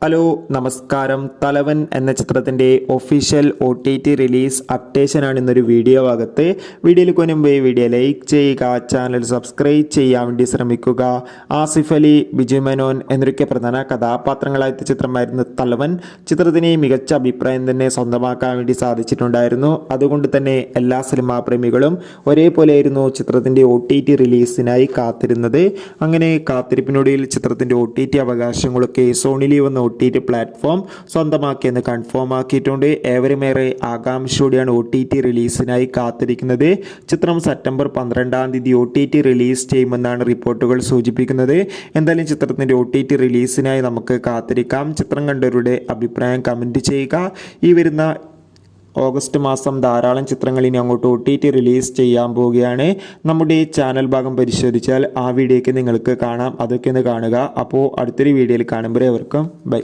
Hello നമസ്കാരം. തലവൻ എന്ന ചിത്രത്തിൻ്റെ ഒഫീഷ്യൽ OTT റിലീസ് അപ്ഡേഷനാണ് ഇന്നൊരു വീഡിയോ ഭാഗത്ത്. വീഡിയോയിൽ കൊനുമ്പേ വീഡിയോ ലൈക്ക് ചെയ്യുക, ചാനൽ സബ്സ്ക്രൈബ് ചെയ്യാൻ വേണ്ടി ശ്രമിക്കുക. ആസിഫ് അലി, ബിജു മേനോൻ എന്നൊക്കെ പ്രധാന കഥാപാത്രങ്ങളായ ചിത്രമായിരുന്നു തലവൻ. ചിത്രത്തിന് മികച്ച അഭിപ്രായം തന്നെ സ്വന്തമാക്കാൻ വേണ്ടി സാധിച്ചിട്ടുണ്ടായിരുന്നു. അതുകൊണ്ട് തന്നെ എല്ലാ സിനിമാ പ്രേമികളും ഒരേപോലെയായിരുന്നു ചിത്രത്തിൻ്റെ OTT റിലീസിനായി കാത്തിരുന്നത്. അങ്ങനെ കാത്തിരിപ്പിനൊടുവിൽ ചിത്രത്തിൻ്റെ OTT അവകാശങ്ങളൊക്കെ സോണി ലീവ് എന്ന OTT പ്ലാറ്റ്ഫോം സ്വന്തമാക്കിയെന്ന് കൺഫേം ആക്കിയിട്ടുണ്ട്. ഏവരുമേറെ ആകാംക്ഷയോടെയാണ് OTT റിലീസിനായി കാത്തിരിക്കുന്നത്. ചിത്രം സെപ്റ്റംബർ 12 OTT റിലീസ് ചെയ്യുമെന്നാണ് റിപ്പോർട്ടുകൾ സൂചിപ്പിക്കുന്നത്. എന്തായാലും ചിത്രത്തിൻ്റെ OTT റിലീസിനായി നമുക്ക് കാത്തിരിക്കാം. ചിത്രം കണ്ടവരുടെ അഭിപ്രായം കമൻറ്റ് ചെയ്യുക. ഈ വരുന്ന ഓഗസ്റ്റ് മാസം ധാരാളം ചിത്രങ്ങൾ ഇനി അങ്ങോട്ട് OTT റിലീസ് ചെയ്യാൻ പോവുകയാണ്. നമ്മുടെ ചാനൽ ഭാഗം പരിശോധിച്ചാൽ ആ വീഡിയോയ്ക്ക് നിങ്ങൾക്ക് കാണാം. അതൊക്കെ ഒന്ന് കാണുക. അപ്പോൾ അടുത്തൊരു വീഡിയോയിൽ കാണുമ്പോഴേ അവർക്കും ബൈ.